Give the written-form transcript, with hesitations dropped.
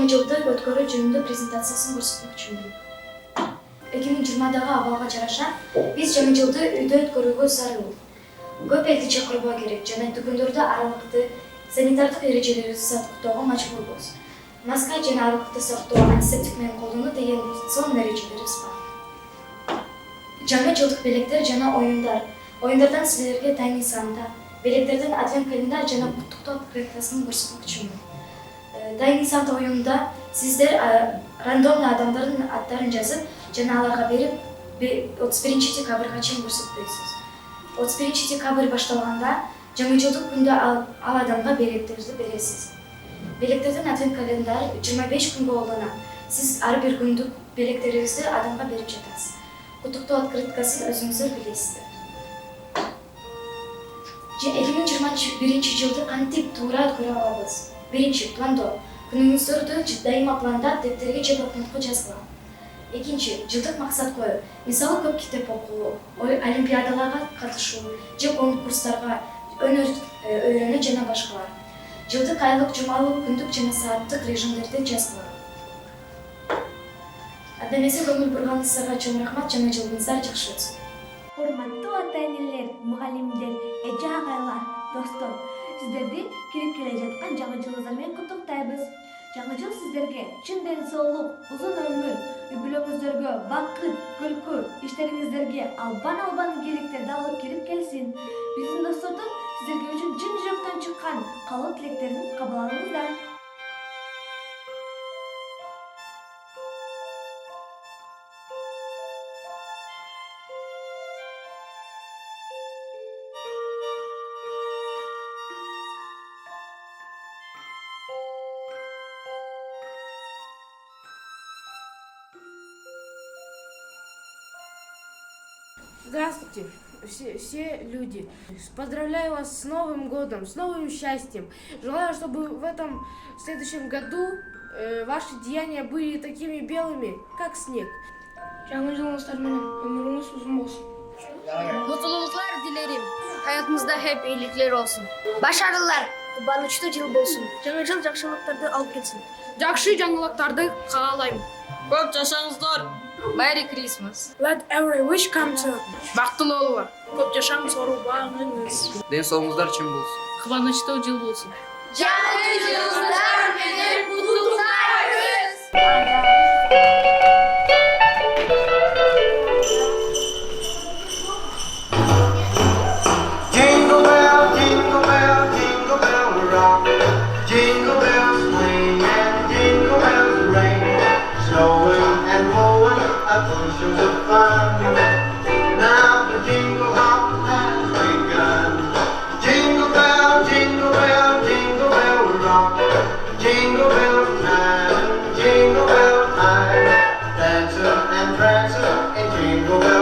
жаңы жылды өткөрүү жөнүндө презентациясын көрсөтмөкчүмүн. 2020-дагы абалга жараша биз жаңы жылды үйдө өткөрүүгө зарыл. Көп элди чакырбоо керек жана дүкөндөрдө аралыкты санитардык эрежелерди сактоого мажбурбуз. Маска жана аралыкты сактоо, антисептик менен колдонуу деген сонун эрежелерибиз бар. Жаңы жылдык белектер жана оюндар. Оюндардан силерге тайный санта, белектерден адвент календарь жана куттуктоо открыткасын көрсөтмөкчүмүн. Тайный санта оюнунда сиздер рандомдуу адамдардын аттарын жазып жана аларга берип 31 декабрга чейин көрсөтпөйсүз. 31 декабрь башталганда жаңы жылдык күндө ал адамга белектерди бересиз. Белектерден адвент календарь 25 күнгө колдонат. Сиз ар бир күндүк белектериңизди адамга берип жатасыз. Куттуктоо открыткасын өзүңүздөр билесиздер. 2021 жылды кантип туура өткөрө алабыз? Биринчи, пландоо. Күнүңүздөрдү дайыма пландап, дептерге же блокнотко жазгыла. Экинчи, жылдык максат коюу. Мисалы көп китеп окуу, олимпиадаларга катышуу, же конкурстарга өйрөнүү жана башкалар. Жылдык, айлык, жумалык, күндүк жана сааттык режимдерди жазгыла. Анда эмесе көңүл бурганыңыздарга чоң рахмат, жаңы жылыңыздар жакшы өтсүн. Урматтуу ата-энелер, мугалимдер, эже агайлар, достор, сиздерди кирип келе жаткан жаңы жылыңыздар менен куттуктайбыз. Жаңы жыл сиздерге чын ден соолук, узун өмүр, үй-бүлөңүздөргө бакыт, күлкү, иштериңиздерге албан ийгиликтерди алып келип келсин. Биздин достордун сиздерге үчүн чын жүрөктөн чыккан каалоо тилектерин кабыл алыңыздар. Здравствуйте, все люди. Поздравляю вас с Новым годом, с новым счастьем. Желаю, чтобы в этом следующем году ваши деяния были такими белыми, как снег. Жаңы жылыңыздар менен өмүрүңүз узун болсун. Мутлулуктар дилерим. Hayatınızda hep iyilikler olsun. Başarılar. Кубанычтуу жыл болсун. Жаңы жыл жакшылыктарды алып келсин. Жакшы жаңылыктарды каалайм. Көп жашаңыздар. Merry Christmas. Let every wish come true. Бактылуу болуңар. Көп жашаңыз, оорубаңыз. Ден соолуңуздар чын болсун. Кубанычтуу жыл болсун. Жаңы жылыңыздар менен куттуктайбыз. Jingle bell, jingle bell, jingle bell rock. Jingle bells swing and jingle bells ring. Snowing and blowing a bushels of fun. Now the jingle hop has begun. Jingle bell, jingle bell, jingle bell rock. Jingle bell time, jingle bell time. Dancing and prancing in Jingle Bell